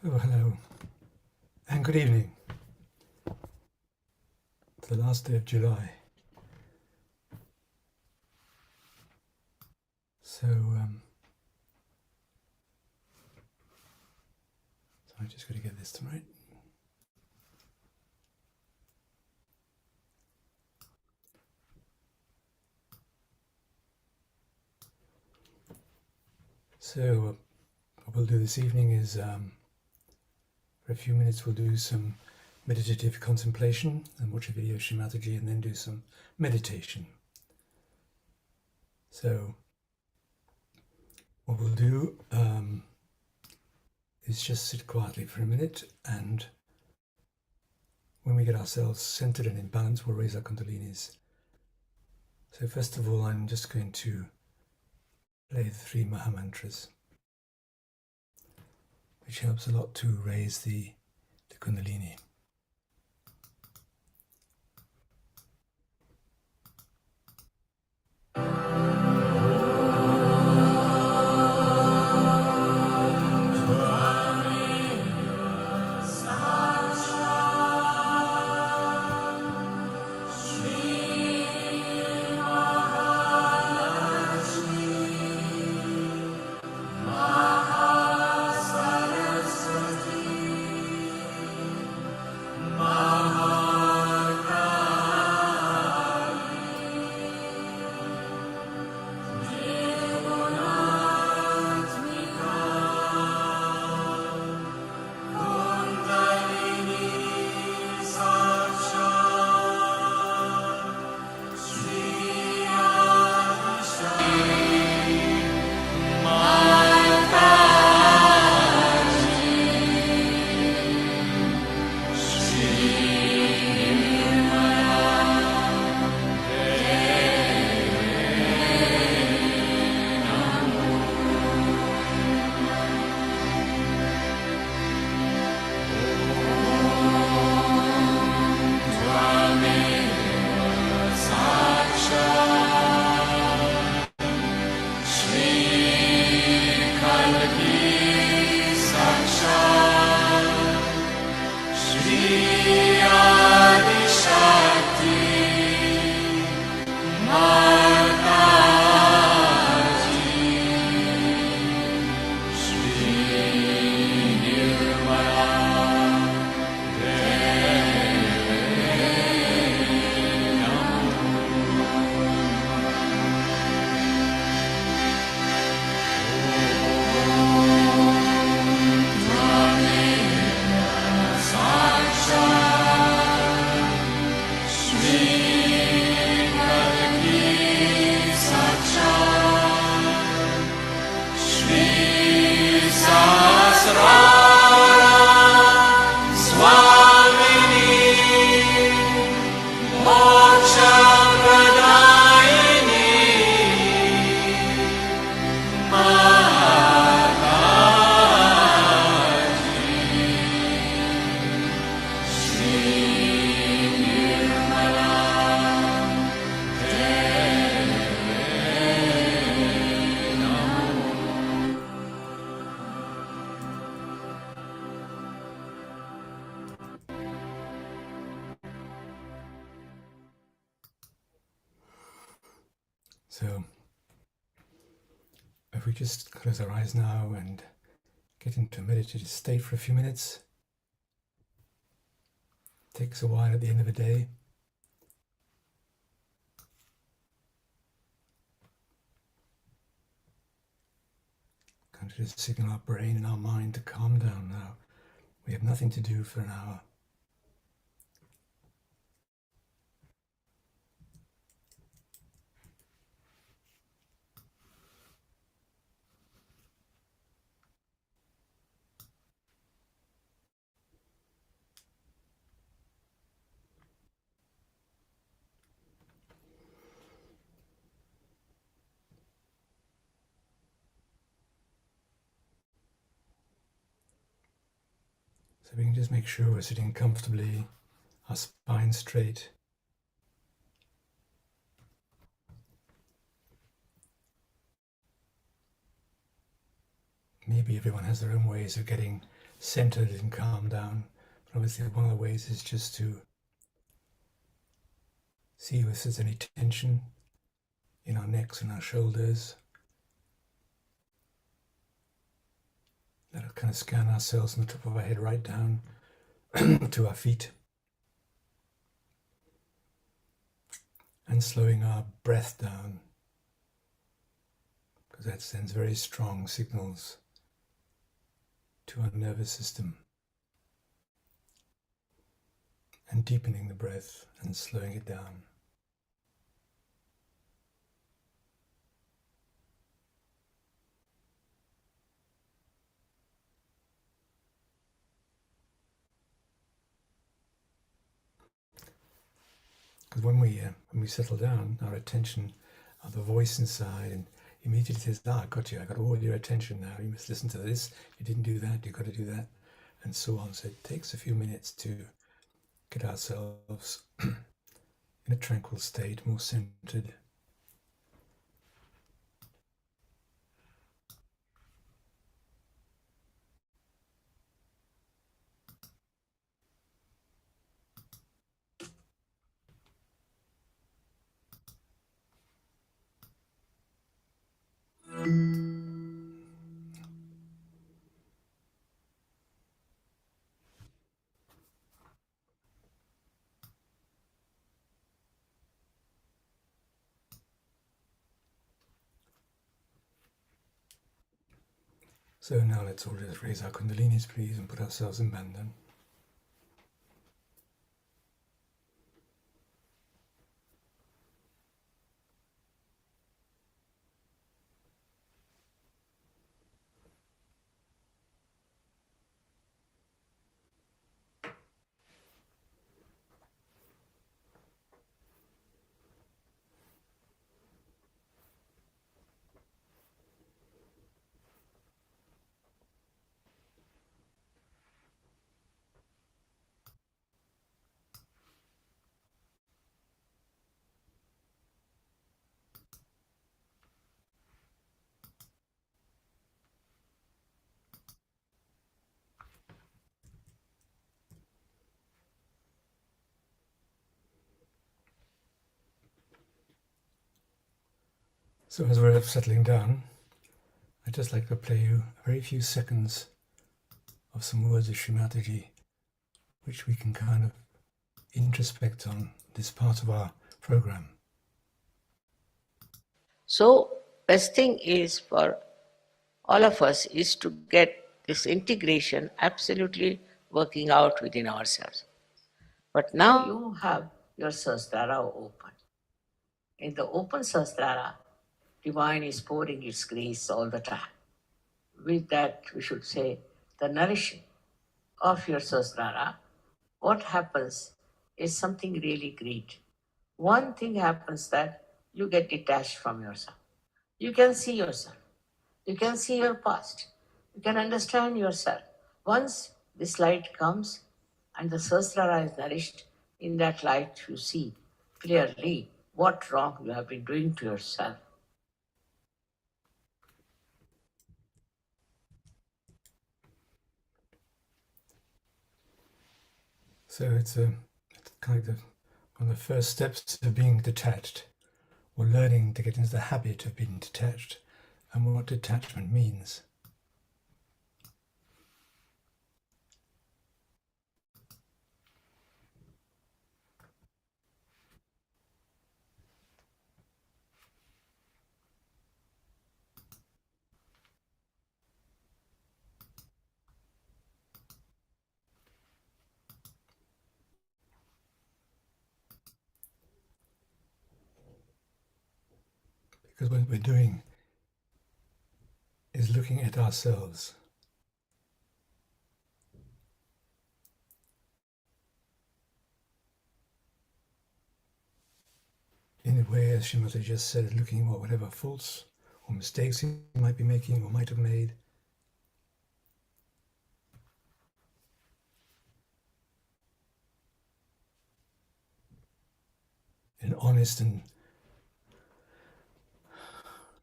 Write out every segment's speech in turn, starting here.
Oh, hello, and good evening. It's the last day of July. So I just got to get this right. So what we'll do this evening is for a few minutes we'll do some meditative contemplation and watch a video of Shimataji and then do some meditation. So what we'll do is just sit quietly for a minute, and when we get ourselves centered and in balance, we'll raise our kundalinis. So first of all, I'm just going to play the 3 Maha Mantras, which helps a lot to raise the kundalini. So if we just close our eyes now and get into a meditative state for a few minutes, it takes a while at the end of the day. Kind of just signal our brain and our mind to calm down now. We have nothing to do for an hour. So we can just make sure we're sitting comfortably, our spine straight. Maybe everyone has their own ways of getting centered and calmed down, but obviously one of the ways is just to see if there's any tension in our necks and our shoulders. Let us kind of scan ourselves from the top of our head right down to our feet. And slowing our breath down, because that sends very strong signals to our nervous system. And deepening the breath and slowing it down. Because when we settle down, our attention, the voice inside, and immediately says, I got you, I got all your attention now, you must listen to this, you didn't do that, you've got to do that, and so on. So it takes a few minutes to get ourselves in a tranquil state, more centered. So now let's all just raise our kundalinis, please, and put ourselves in bandhan. So as we're settling down, I'd just like to play you a very few seconds of some words of Srimataji, which we can kind of introspect on this part of our program. So, best thing is for all of us is to get this integration absolutely working out within ourselves. But now you have your Sahasrara open. In the open Sahasrara, Divine is pouring its grace all the time. With that, we should say, the nourishing of your Sahasrara, what happens is something really great. One thing happens that you get detached from yourself. You can see yourself. You can see your past. You can understand yourself. Once this light comes and the Sahasrara is nourished, in that light you see clearly what wrong you have been doing to yourself. So it's kind of one of the first steps to being detached. or learning to get into the habit of being detached and what detachment means. Because what we're doing is looking at ourselves. In a way, as Shimata just said, looking at whatever faults or mistakes he might be making or might have made. In an honest and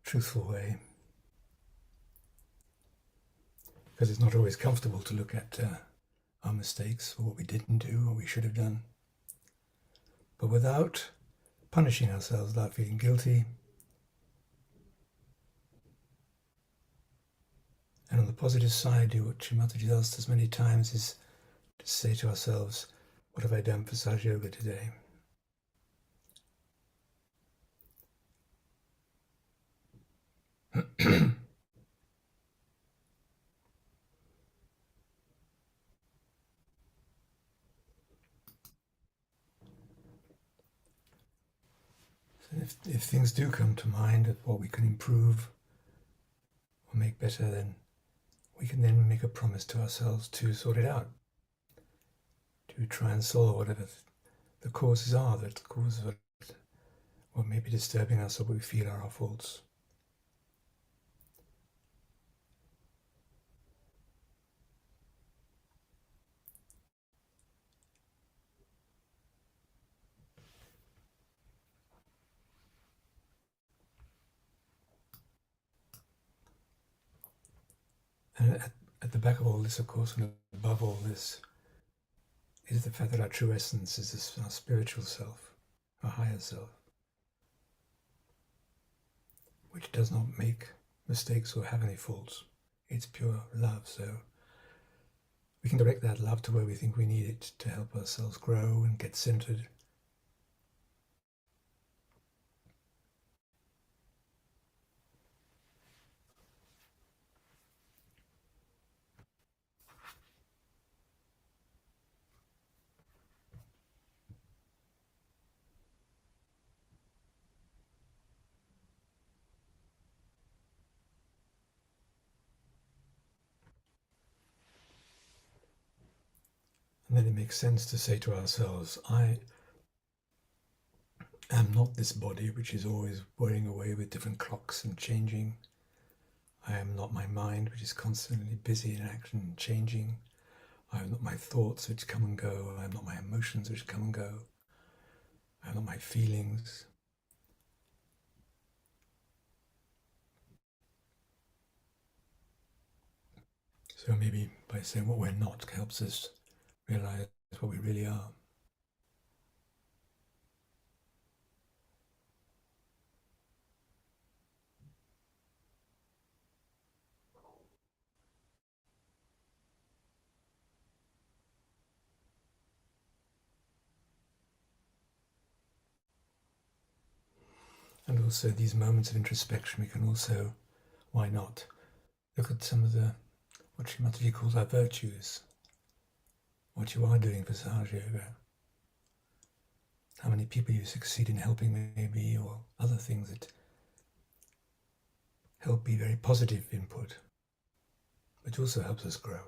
truthful way. Because it's not always comfortable to look at our mistakes or what we didn't do or we should have done. But without punishing ourselves, without feeling guilty. And on the positive side, what Shimataji asked us many times is to say to ourselves, what have I done for Sahaja Yoga today? So if things do come to mind of what we can improve or make better, then we can then make a promise to ourselves to sort it out, to try and solve whatever the causes are, that the cause of what may be disturbing us or what we feel are our faults. And at the back of all this, of course, and above all this, is the fact that our true essence is this, our spiritual self, our higher self, which does not make mistakes or have any faults. It's pure love. So we can direct that love to where we think we need it to help ourselves grow and get centered. And then it makes sense to say to ourselves, I am not this body which is always whirring away with different clocks and changing. I am not my mind which is constantly busy in action and changing. I am not my thoughts which come and go. I am not my emotions which come and go. I am not my feelings. So maybe by saying what we're not helps us realize what we really are. And also these moments of introspection, we can also, why not, look at some of what Mataji calls our virtues, what you are doing for Sahaja Yoga, how many people you succeed in helping maybe, or other things that help be very positive input, which also helps us grow.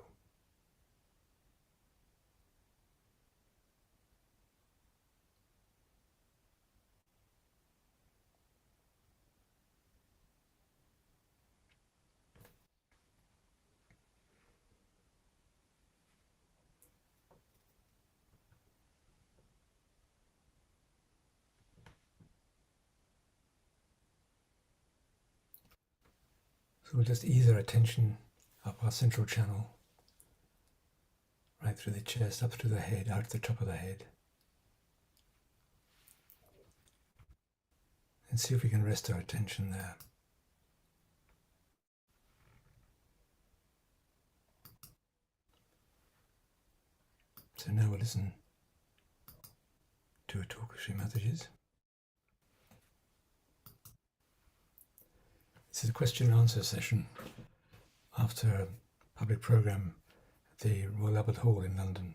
So we'll just ease our attention up our central channel, right through the chest, up through the head, out to the top of the head. and see if we can rest our attention there. So now we'll listen to a talk of Sri Mataji's. This is a question and answer session after a public programme at the Royal Albert Hall in London.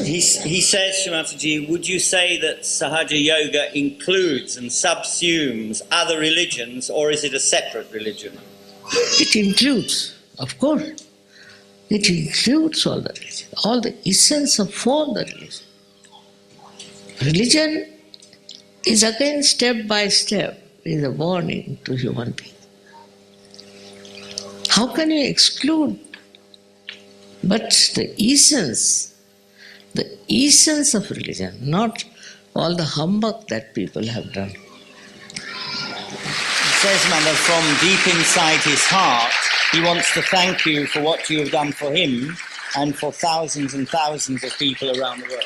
He says, Shrimataji, would you say that Sahaja Yoga includes and subsumes other religions, or is it a separate religion? It includes, of course, it includes all the religion, all the essence of all the religion. Religion is again step by step is a warning to human beings. How can you exclude? But the essence of religion, not all the humbug that people have done. He says, Mother, from deep inside his heart, he wants to thank you for what you have done for him and for thousands and thousands of people around the world.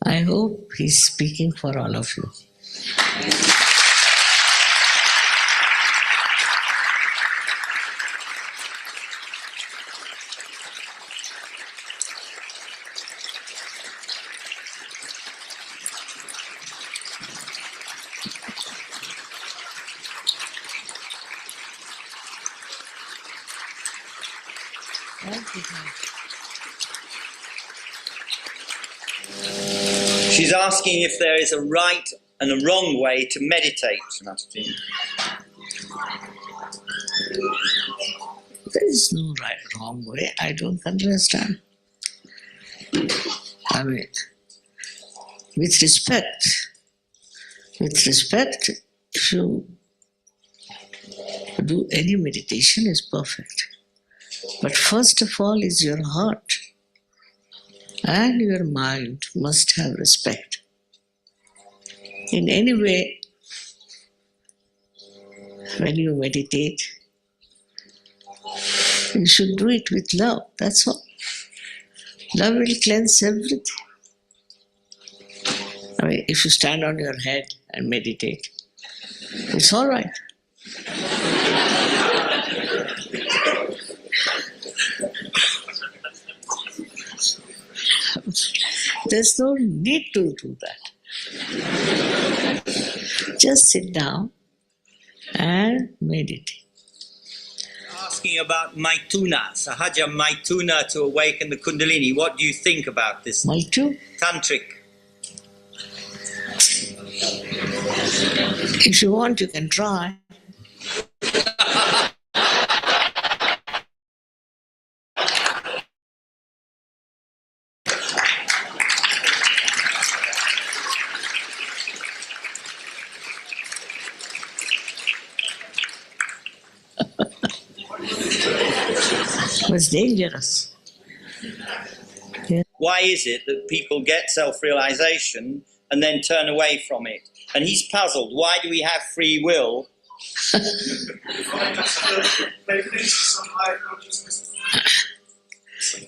I hope he's speaking for all of you. She's asking if there is a right and a wrong way to meditate, Shrimataji. There is no right wrong way. I don't understand. I mean, with respect, if you do any meditation is perfect. But first of all is your heart and your mind must have respect. In any way, when you meditate, you should do it with love, that's all. Love will cleanse everything. I mean, if you stand on your head and meditate, it's all right. There's no need to do that. Just sit down and meditate. Asking about Maituna, Sahaja Maituna to awaken the Kundalini. What do you think about this? Maitu, Tantric. if you want, you can try. It's dangerous. Yeah. Why is it that people get self-realization and then turn away from it? And he's puzzled. Why do we have free will?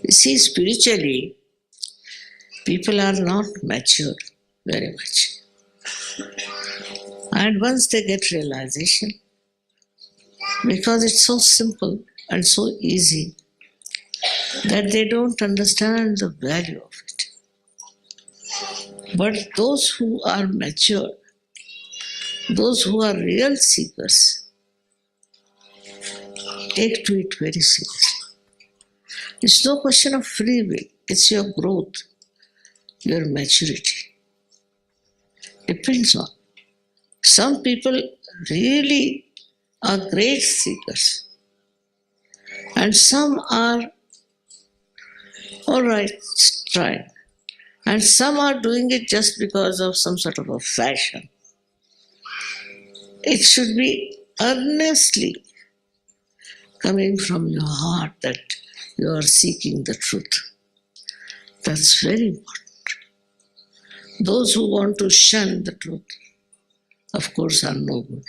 You see, spiritually, people are not mature very much. And once they get realization, because it's so simple and so easy, that they don't understand the value of it. But those who are mature, those who are real seekers, take to it very seriously. It's no question of free will, it's your growth. your maturity. Depends on. Some people really are great seekers, and some are all right, trying, and some are doing it just because of some sort of a fashion. It should be earnestly coming from your heart that you are seeking the truth. That's very important. Those who want to shun the truth, of course, are no good.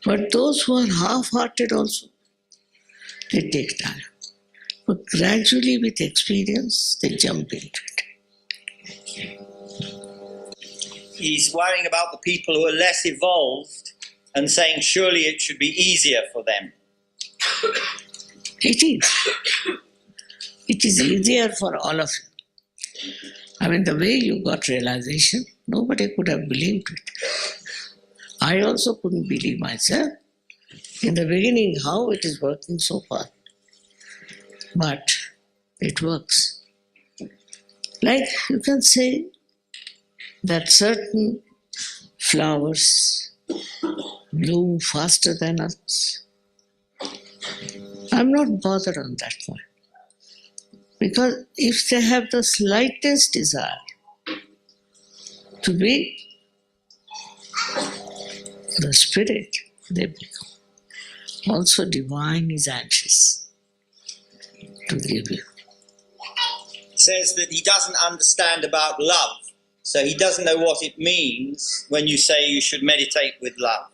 But those who are half-hearted also, they take time. But gradually, with experience, they jump into it. He's worrying about the people who are less evolved and saying surely it should be easier for them. It is. It is easier for all of you. I mean, the way you got realization, nobody could have believed it. I also couldn't believe myself in the beginning how it is working so far. But it works. Like you can say that certain flowers bloom faster than others. I'm not bothered on that point. Because if they have the slightest desire to be the spirit, they become. Also, divine is anxious to give you. Says that he doesn't understand about love, so he doesn't know what it means when you say you should meditate with love.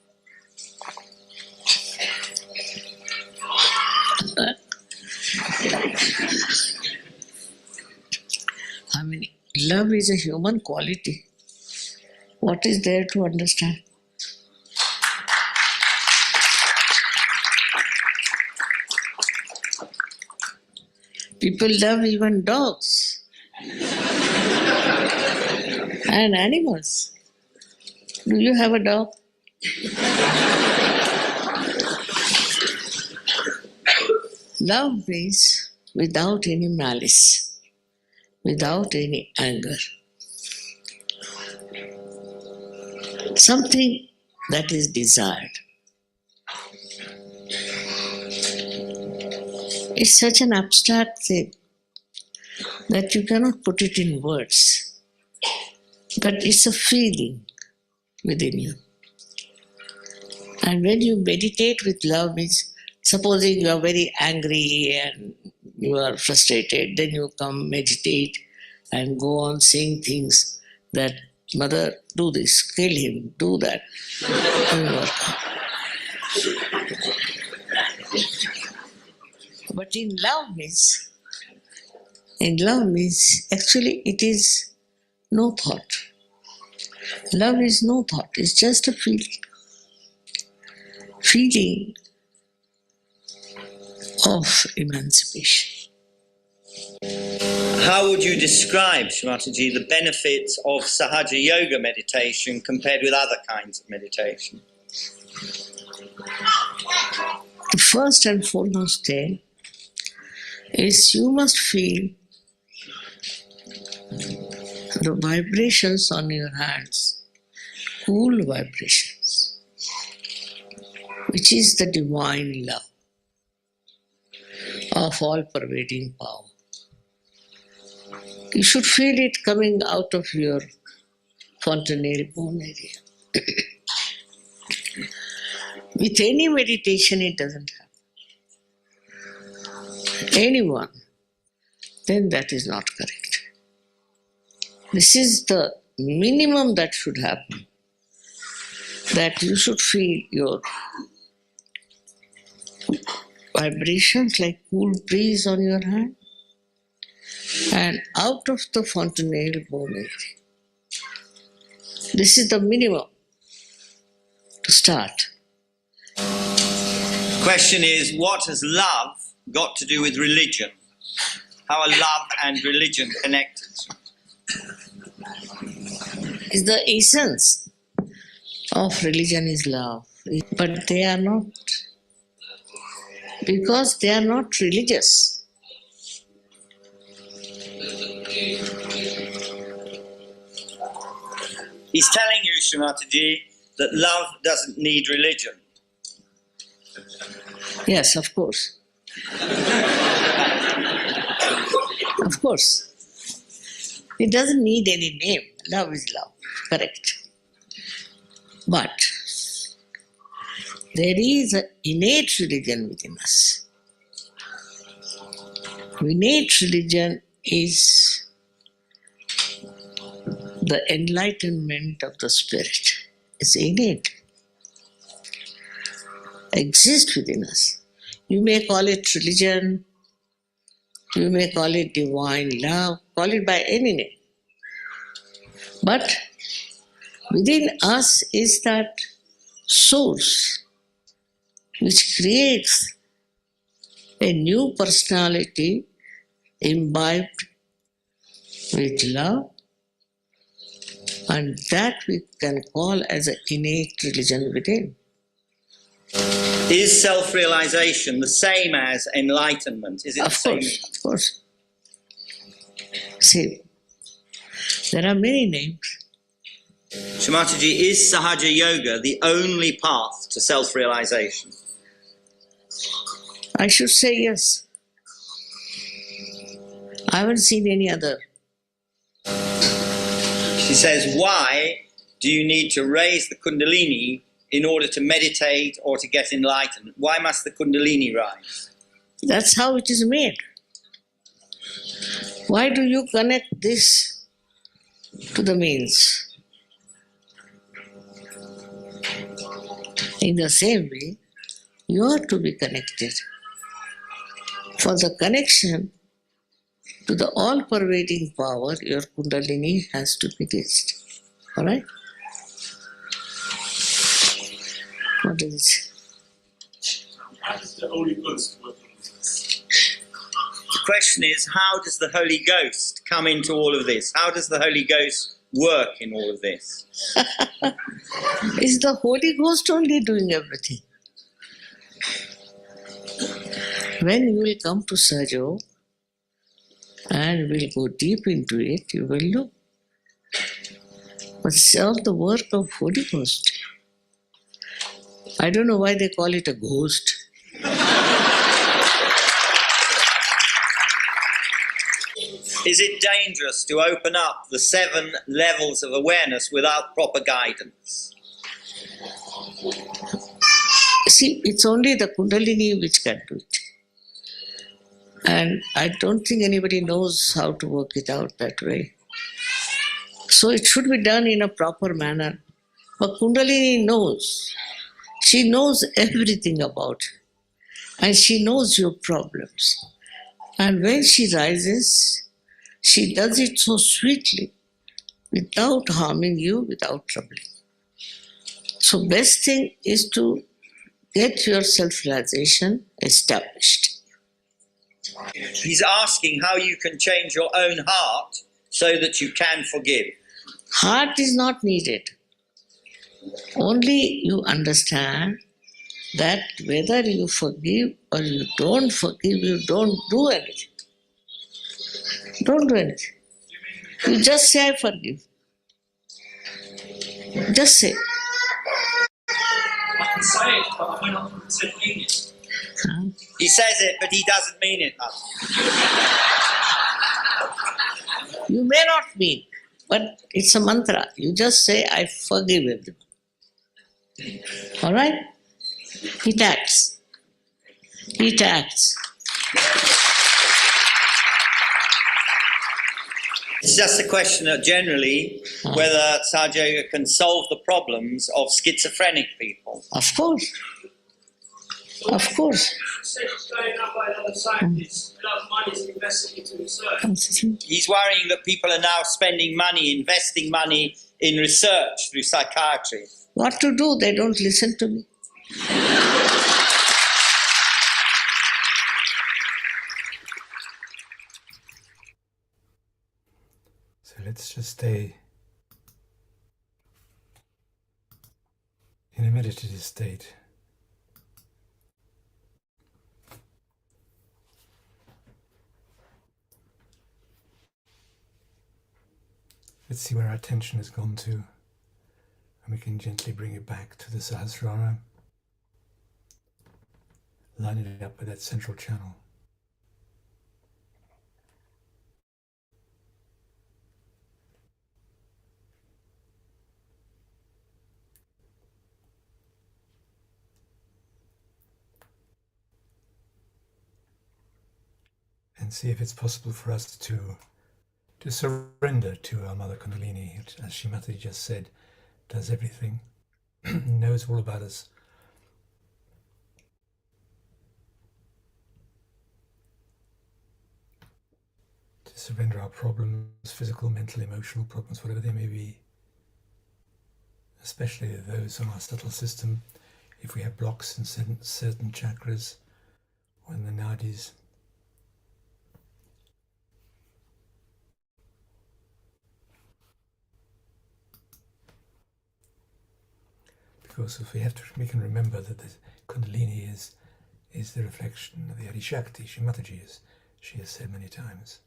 I mean, love is a human quality. What is there to understand? People love even dogs and animals. Do you have a dog? Love means without any malice, without any anger. Something that is desired. It's such an abstract thing that you cannot put it in words. But it's a feeling within you. And when you meditate with love, means supposing you are very angry and you are frustrated, then you come meditate and go on saying things that, mother, do this, kill him, do that. But in love means actually it is no thought. Love is no thought, it's just a feeling. Feeling of emancipation. How would you describe, Shrimataji, the benefits of Sahaja Yoga meditation compared with other kinds of meditation? The first and foremost thing is you must feel the vibrations on your hands, cool vibrations, which is the divine love of all-pervading power. You should feel it coming out of your fontanelle bone area. With any meditation, it doesn't happen. Anyone, then that is not correct. This is the minimum that should happen. That you should feel your vibrations like cool breeze on your hand and out of the fontanelle bone area. This is the minimum to start. Question is, what has love got to do with religion? How are love and religion connected? Is the essence of religion is love, but they are not, because they are not religious. He's telling you, Srimataji, that love doesn't need religion. Yes, of course. Of course. It doesn't need any name. Love is love. Correct. But there is an innate religion within us. Innate religion is the enlightenment of the spirit. It's innate. Exists within us. You may call it religion, you may call it divine love, call it by any name. But within us is that source which creates a new personality imbibed with love, and that we can call as an innate religion within. Is self-realization the same as enlightenment? Is it the same? Of course. See, there are many names. Srimataji, is Sahaja Yoga the only path to self-realization? I should say yes. I haven't seen any other. She says, why do you need to raise the Kundalini in order to meditate or to get enlightened? Why must the Kundalini rise? That's how it is made. Why do you connect this to the means? In the same way, you are to be connected. For the connection to the all-pervading power, your Kundalini has to be raised. All right? What is it? How does the Holy Ghost work in this? The question is, how does the Holy Ghost come into all of this? How does the Holy Ghost work in all of this? Is the Holy Ghost only doing everything? When you will come to Sajo and will go deep into it, you will know. But it's all the work of Holy Ghost. I don't know why they call it a ghost. Is it dangerous to open up the 7 levels of awareness without proper guidance? See, it's only the Kundalini which can do it. And I don't think anybody knows how to work it out that way. So it should be done in a proper manner. But Kundalini knows. She knows everything about you. And she knows your problems. And when she rises, she does it so sweetly, without harming you, without troubling. So best thing is to get your self-realization established. He's asking how you can change your own heart so that you can forgive. Heart is not needed. Only you understand that whether you forgive or you don't forgive, you don't do anything. Don't do anything. You just say, I forgive. Just say. I can say it, but I may not mean it. Huh? He says it, but he doesn't mean it. You may not mean, but it's a mantra. You just say, I forgive everyone. All right? It acts. It acts. It's just a question of generally whether Sahaja Yoga can solve the problems of schizophrenic people. Of course. Of course. Research is going on by another scientist. A lot of money is invested into research. He's worrying that people are now spending money, investing money in research through psychiatry. What to do? They don't listen to me. So let's just stay in a meditative state. Let's see where our attention has gone to. And we can gently bring it back to the Sahasrara, line it up with that central channel. And see if it's possible for us to surrender to our Mother Kundalini, as Shrimati just said, does everything, knows all about us. To surrender our problems, physical, mental, emotional problems, whatever they may be, especially those on our subtle system, if we have blocks in certain chakras or in the nadis. Because if we can remember that the Kundalini is the reflection of the Adi Shakti, Shrimataji, as she has said many times.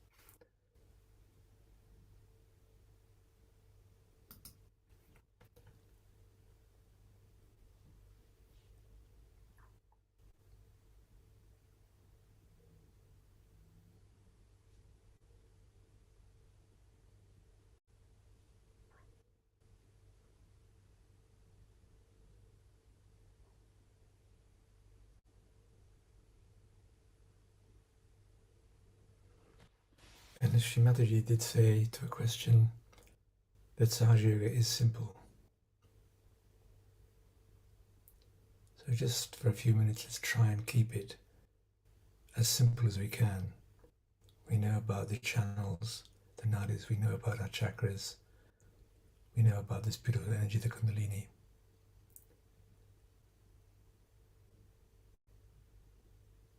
And as Shrimataji did say to a question, that Sahaja Yoga is simple. So just for a few minutes, let's try and keep it as simple as we can. We know about the channels, the nadis, we know about our chakras, we know about this beautiful energy, the Kundalini.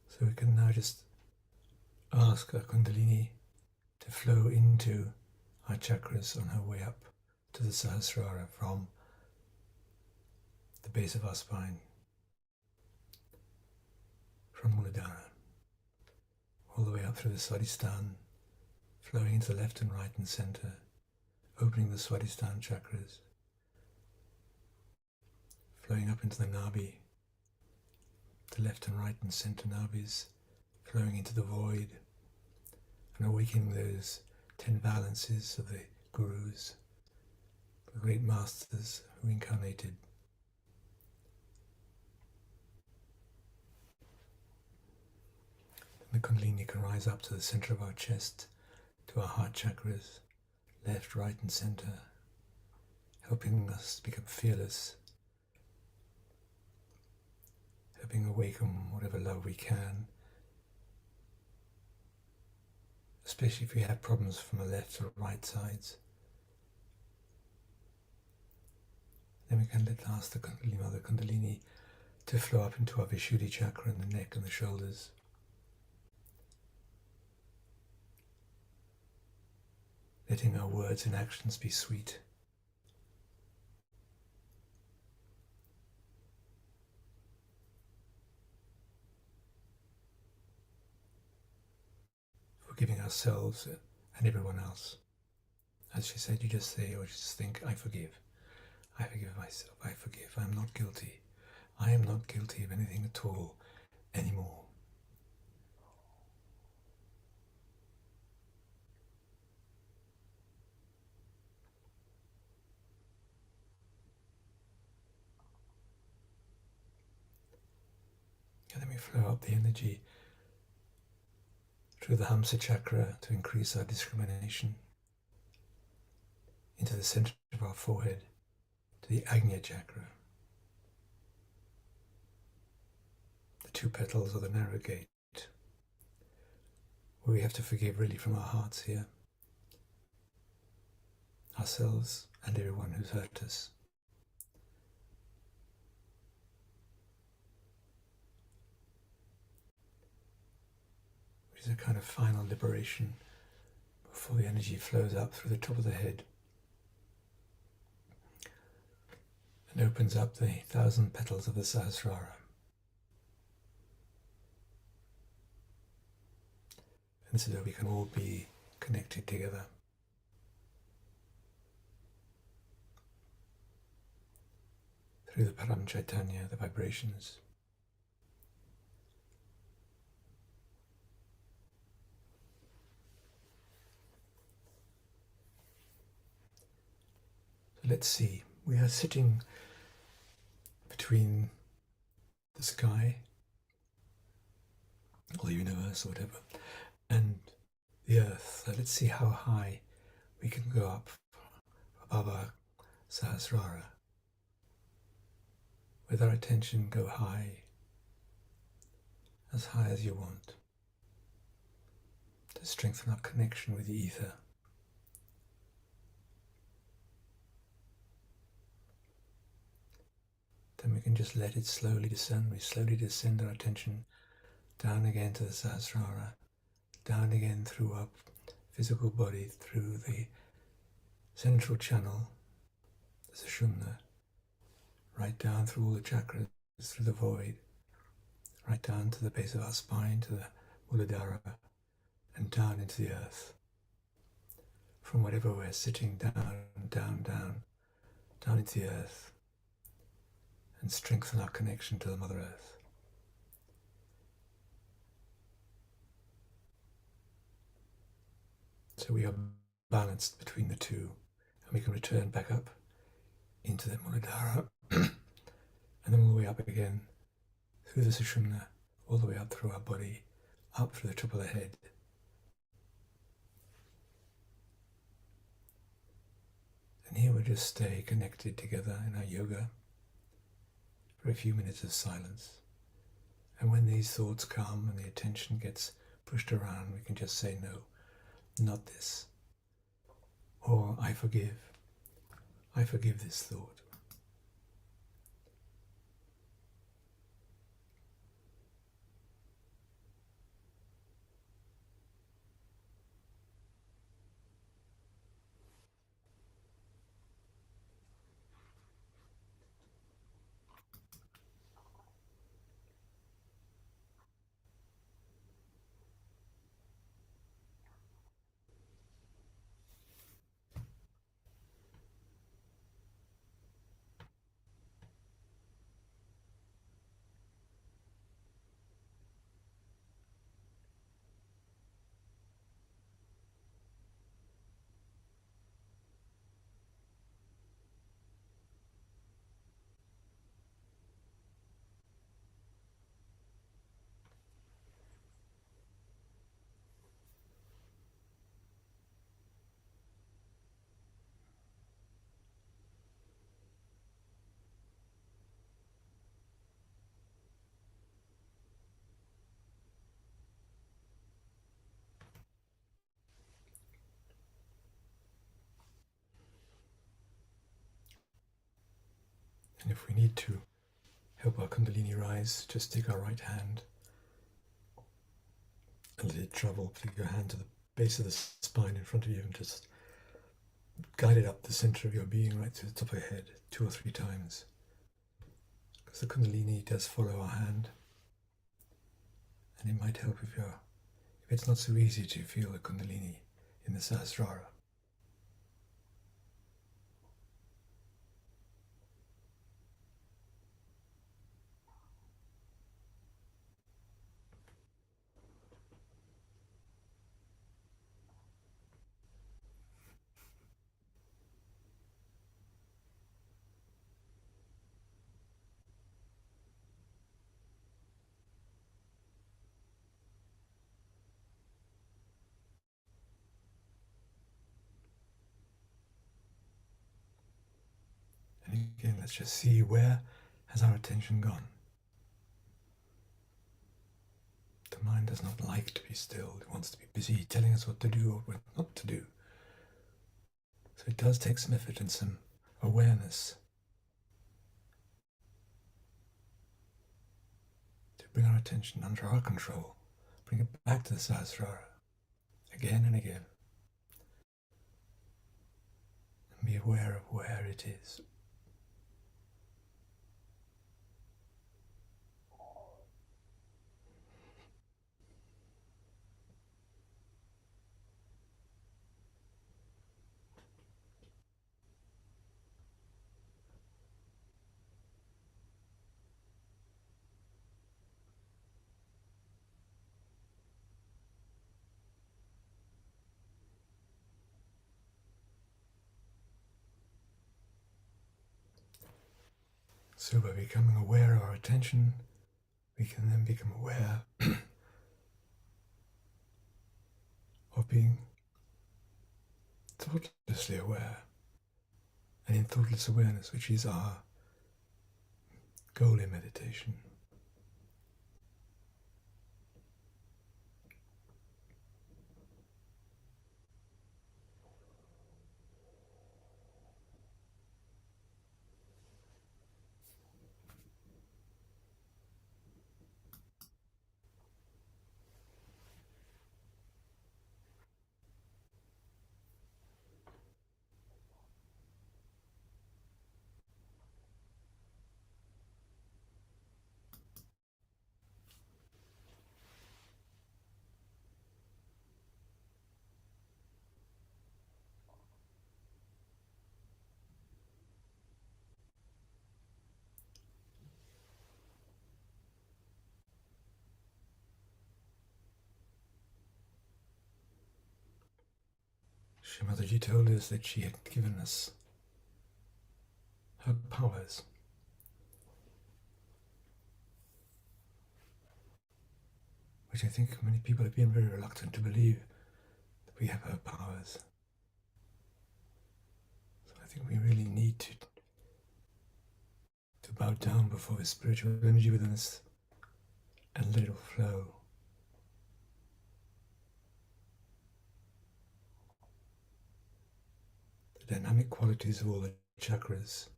So we can now just ask our Kundalini to flow into our chakras on her way up to the Sahasrara from the base of our spine, from Muladhara, all the way up through the Swadhisthana, flowing into the left and right and center, opening the Swadhisthana chakras, flowing up into the Nabi, the left and right and center Nabis, flowing into the void, and awakening those 10 valences of the Gurus, the great masters who incarnated. The Kundalini can rise up to the center of our chest, to our heart chakras, left, right and center, helping us become fearless, helping awaken whatever love we can, especially if we have problems from the left or right sides. Then we can ask the Kundalini, Mother Kundalini, to flow up into our Vishuddhi chakra in the neck and the shoulders. Letting our words and actions be sweet. Forgiving ourselves and everyone else. As she said, you just say or just think, I forgive. I forgive myself. I forgive. I am not guilty. I am not guilty of anything at all anymore. And then we flow up the energy through the Hamsa chakra to increase our discrimination into the center of our forehead, to the Agnya chakra, the 2 petals of the narrow gate, where we have to forgive really from our hearts here, ourselves and everyone who's hurt us. Which is a kind of final liberation before the energy flows up through the top of the head and opens up the 1,000 petals of the Sahasrara. And so that we can all be connected together. through the Param Chaitanya, the vibrations. So let's see, we are sitting between the sky, or the universe, or whatever, and the earth. So let's see how high we can go up above our Sahasrara. With our attention, go high, as high as you want, to strengthen our connection with the ether. Then we can just let it slowly descend. We slowly descend our attention down again to the Sahasrara, down again through our physical body, through the central channel, the Sushumna, right down through all the chakras, through the void, right down to the base of our spine, to the Muladhara, and down into the earth. From whatever we're sitting, down into the earth, and strengthen our connection to the Mother Earth. So we are balanced between the two, and we can return back up into the Muladhara, and then all the way up again through the Sushumna, all the way up through our body, up through the top of the head. And here we'll just stay connected together in our yoga for a few minutes of silence. And when these thoughts come and the attention gets pushed around, we can just say, no, not this. Or I forgive this thought. And if we need to help our Kundalini rise, just take our right hand and let it travel. Take your hand to the base of the spine in front of you and just guide it up the center of your being, right to the top of your head, 2 or 3 times. Because the Kundalini does follow our hand, and it might help if it's not so easy to feel the Kundalini in the Sahasrara. And again, let's just see, where has our attention gone? The mind does not like to be still. It wants to be busy telling us what to do or what not to do. So it does take some effort and some awareness to bring our attention under our control, bring it back to the Sahasrara again and again, and be aware of where it is. So by becoming aware of our attention, we can then become aware of being thoughtlessly aware. And in thoughtless awareness, which is our goal in meditation, Mataji told us that she had given us her powers, which I think many people have been very reluctant to believe that we have her powers. So I think we really need to bow down before the spiritual energy within us and let it flow. The dynamic qualities of all the chakras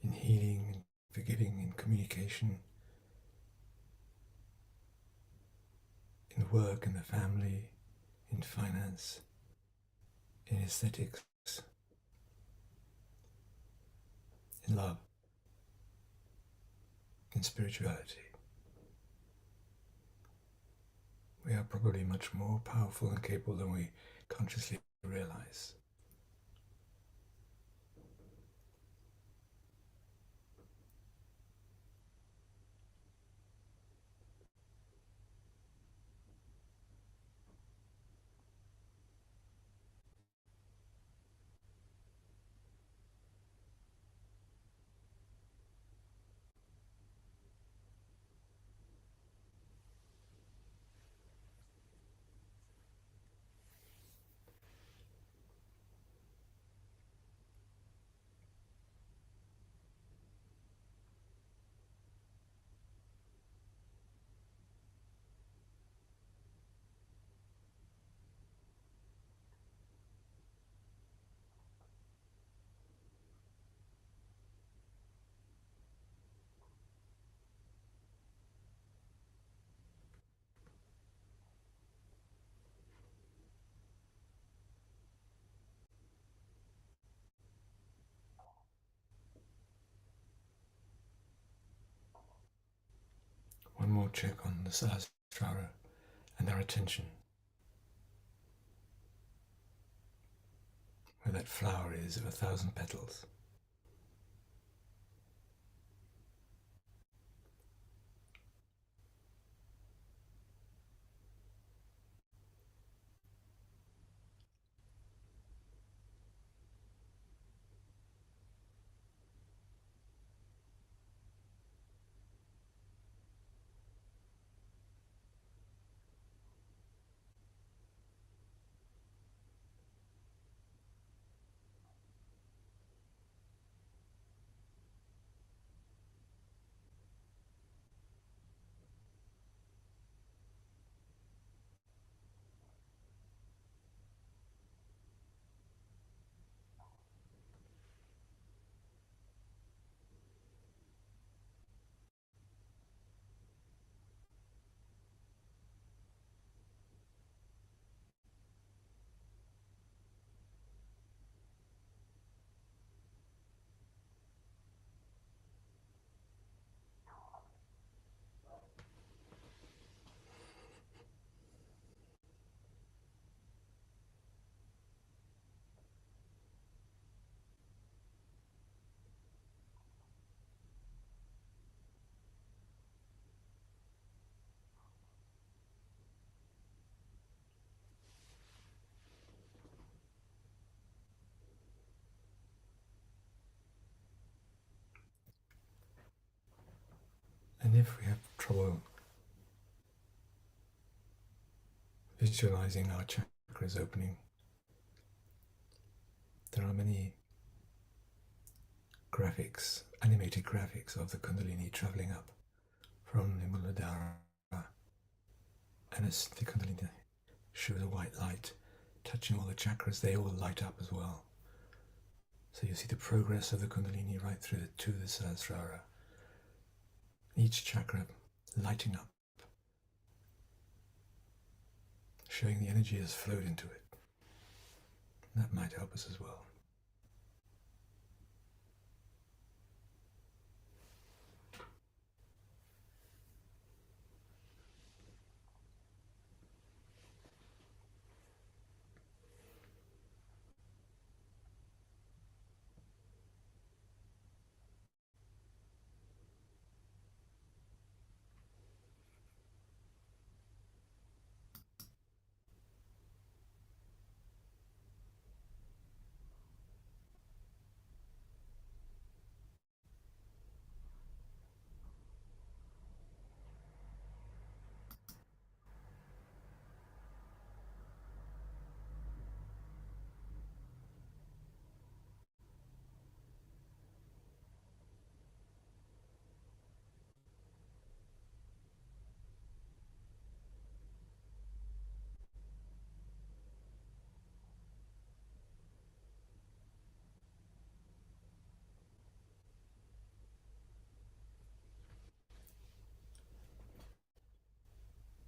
in healing and forgiving, in communication, in work, in the family, in finance, in aesthetics, in love, in spirituality. We are probably much more powerful and capable than we consciously realize. One more check on the Sahasrara and our attention. Where that flower is of 1,000 petals. if we have trouble visualizing our chakras opening, there are many graphics, animated graphics of the Kundalini traveling up from the Muladhara, and as the Kundalini shows a white light touching all the chakras, they all light up as well. So you see the progress of the Kundalini right through to the Sahasrara, each chakra lighting up, showing the energy has flowed into it. That might help us as well.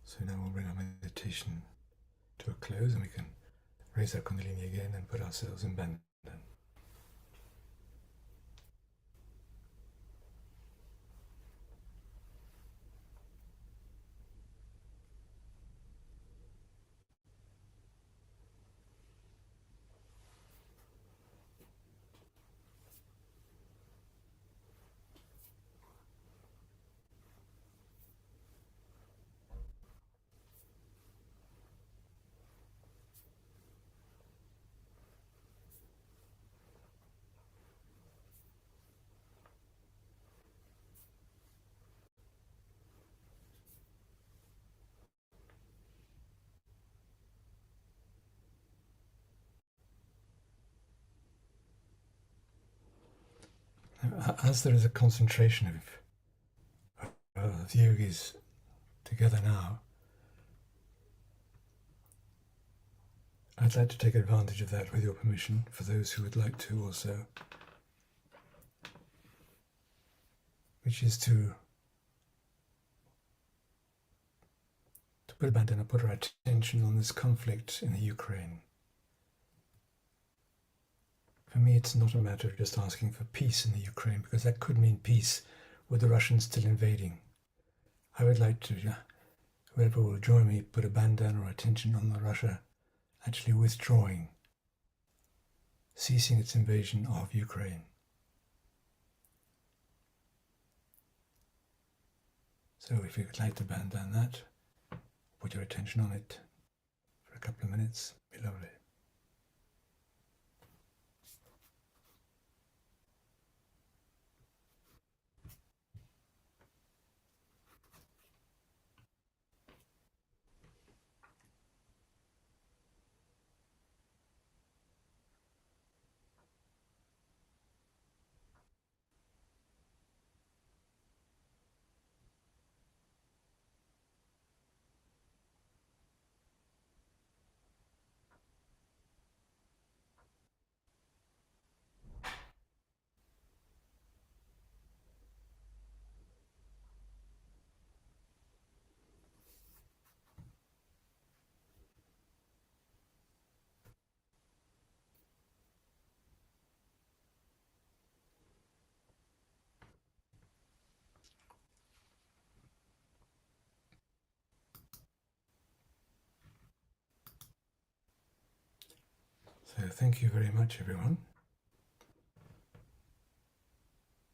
So now we'll bring our meditation to a close, and we can raise our Kundalini again and put ourselves in bandhan. As there is a concentration of the yogis together now, I'd like to take advantage of that with your permission, for those who would like to also, which is to put a bandana, put our attention on this conflict in the Ukraine. For me, it's not a matter of just asking for peace in the Ukraine, because that could mean peace with the Russians still invading. I would like to, whoever will join me, put a bandana or attention on the Russia actually withdrawing, ceasing its invasion of Ukraine. So if you would like to bandana that, put your attention on it for a couple of minutes, be lovely. So thank you very much, everyone.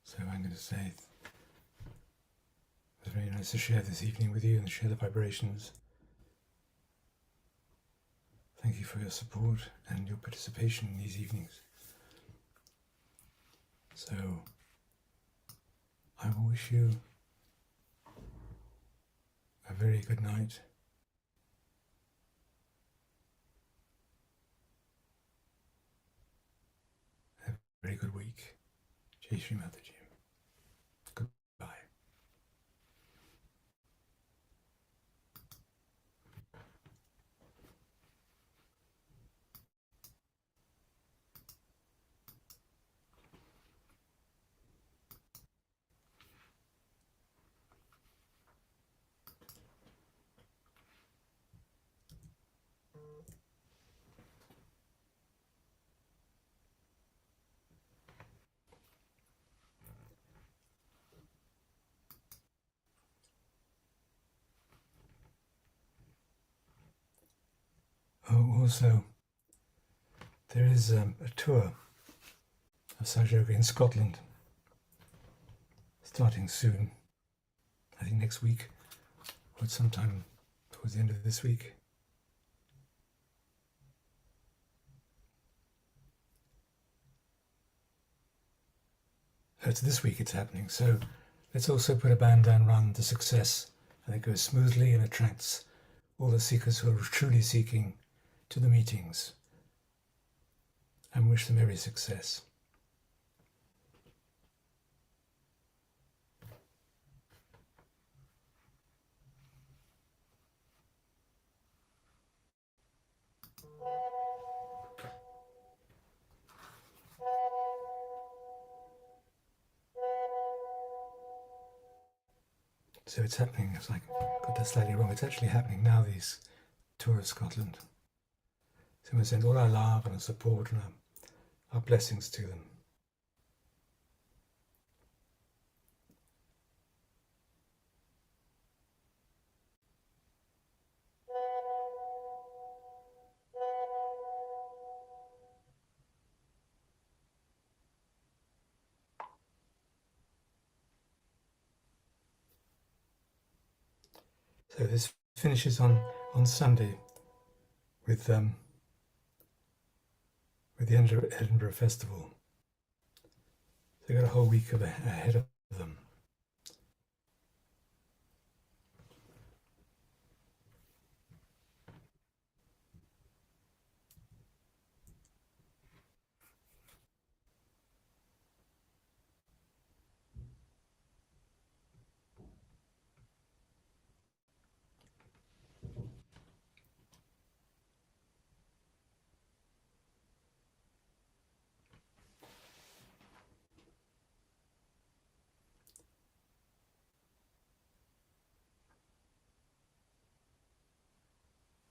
So I'm going to say it was very nice to share this evening with you and share the vibrations. Thank you for your support and your participation in these evenings. So I will wish you a very good night. A very good week. Jai Shri Mataji. Goodbye. Oh, also, there is a tour of SYUK in Scotland starting soon. I think next week, or sometime towards the end of this week. It's this week it's happening, so let's also put a band down around the success, and it goes smoothly and attracts all the seekers who are truly seeking to the meetings, and wish them every success. So it's happening, it's like, I got that slightly wrong, it's actually happening now, these tour of Scotland. So we send all our love and our support and our blessings to them. So this finishes on Sunday with the Edinburgh Festival. So they've got a whole week ahead of them.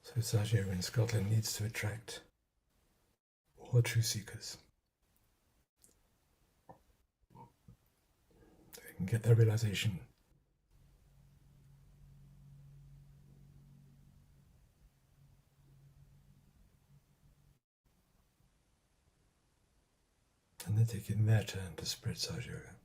So SYUK in Scotland needs to attract all the true seekers. They can get their realization. And they're taking their turn to spread SYUK.